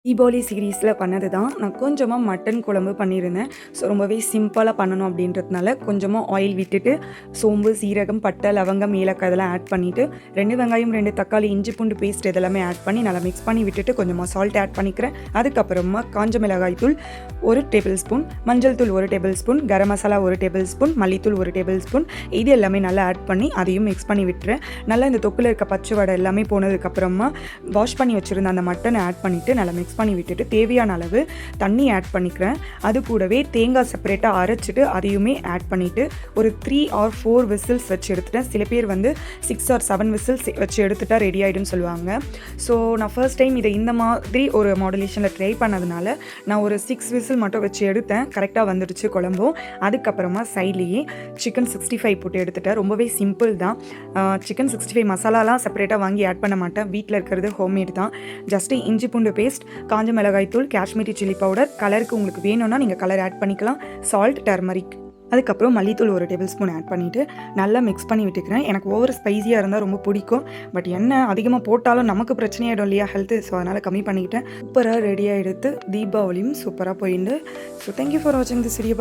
தீபாவளி சீரீஸில் பண்ணது தான். நான் கொஞ்சமாக மட்டன் குழம்பு பண்ணியிருந்தேன். ஸோ ரொம்பவே சிம்பிளாக பண்ணணும் அப்படின்றதுனால கொஞ்சமாக ஆயில் விட்டுட்டு சோம்பு, சீரகம், பட்டை, லவங்கம், ஏலக்காய் இதெல்லாம் ஆட் பண்ணிவிட்டு 2 வெங்காயம், 2 தக்காளி, இஞ்சி பூண்டு பேஸ்ட் இதெல்லாமே ஆட் பண்ணி நல்லா மிக்ஸ் பண்ணி விட்டுட்டு கொஞ்சமாக சால்ட் ஆட் பண்ணிக்கிறேன். அதுக்கப்புறமா காஞ்ச மிளகாய் தூள் 1 டேபிள் ஸ்பூன், மஞ்சள் தூள் 1 table spoon, garam masala 1 table spoon, மல்லித்தூள் 1 டேபிள் ஸ்பூன், இது எல்லாமே நல்லா ஆட் பண்ணி அதையும் மிக்ஸ் பண்ணி விட்டுறேன். நல்லா இந்த தொக்கில் இருக்க பச்சை வடை எல்லாமே போனதுக்கப்புறமா வாஷ் பண்ணி வச்சுருந்த அந்த மட்டனை ஆட் பண்ணிவிட்டு நல்லா மிக்ஸ் பண்ணி விட்டுட்டு தேவையான அளவு தண்ணி ஆட் பண்ணிக்கிறேன். அது கூடவே தேங்காய் செப்பரேட்டாக அரைச்சிட்டு அதையுமே ஆட் பண்ணிவிட்டு ஒரு 3 or 4 விசில்ஸ் வச்சு எடுத்துட்டேன். சில பேர் வந்து 6 or 7 விசில்ஸ் வச்சு எடுத்துட்டா ரெடி ஆகிடும்னு சொல்லுவாங்க. ஸோ நான் ஃபர்ஸ்ட் டைம் இதை இந்த மாதிரி ஒரு மாடுலேஷனில் ட்ரை பண்ணதுனால நான் ஒரு 6 விசில் மட்டும் வச்சு எடுத்தேன். கரெக்டாக வந்துடுச்சு குழம்பும். அதுக்கப்புறமா சைட்லேயே சிக்கன் 65 போட்டு எடுத்துட்டேன். ரொம்பவே சிம்பிள் தான். சிக்கன் 65 மசாலாலாம் செப்பரேட்டாக வாங்கி ஆட் பண்ண மாட்டேன். வீட்டில் இருக்கிறது ஹோம்மேட் தான். ஜஸ்ட்டு இஞ்சி பூண்டு பேஸ்ட், காஞ்ச மிளகாய் தூள், காஷ்மீரி சில்லி பவுடர், கலருக்கு உங்களுக்கு வேணும்னா நீங்கள் கலர் ஆட் பண்ணிக்கலாம், சால்ட், டர்மரிக், அதுக்கப்புறம் மல்லித்தூள் 1 டேபிள் ஸ்பூன் ஆட் பண்ணிவிட்டு நல்லா மிக்ஸ் பண்ணி விட்டுக்கிறேன். எனக்கு ஓவர் ஸ்பைஸியாக இருந்தால் ரொம்ப பிடிக்கும். பட் என்ன அதிகமாக போட்டாலும் நமக்கு பிரச்சனையாயிடும் இல்லையா ஹெல்த்து. ஸோ அதனால் கம்மி பண்ணிக்கிட்டேன். சூப்பராக ரெடியாக எடுத்து தீபாவளியும் சூப்பராக போயிட்டு. ஸோ தேங்க்யூ ஃபார் வாட்சிங் திஸ் வீடியோ.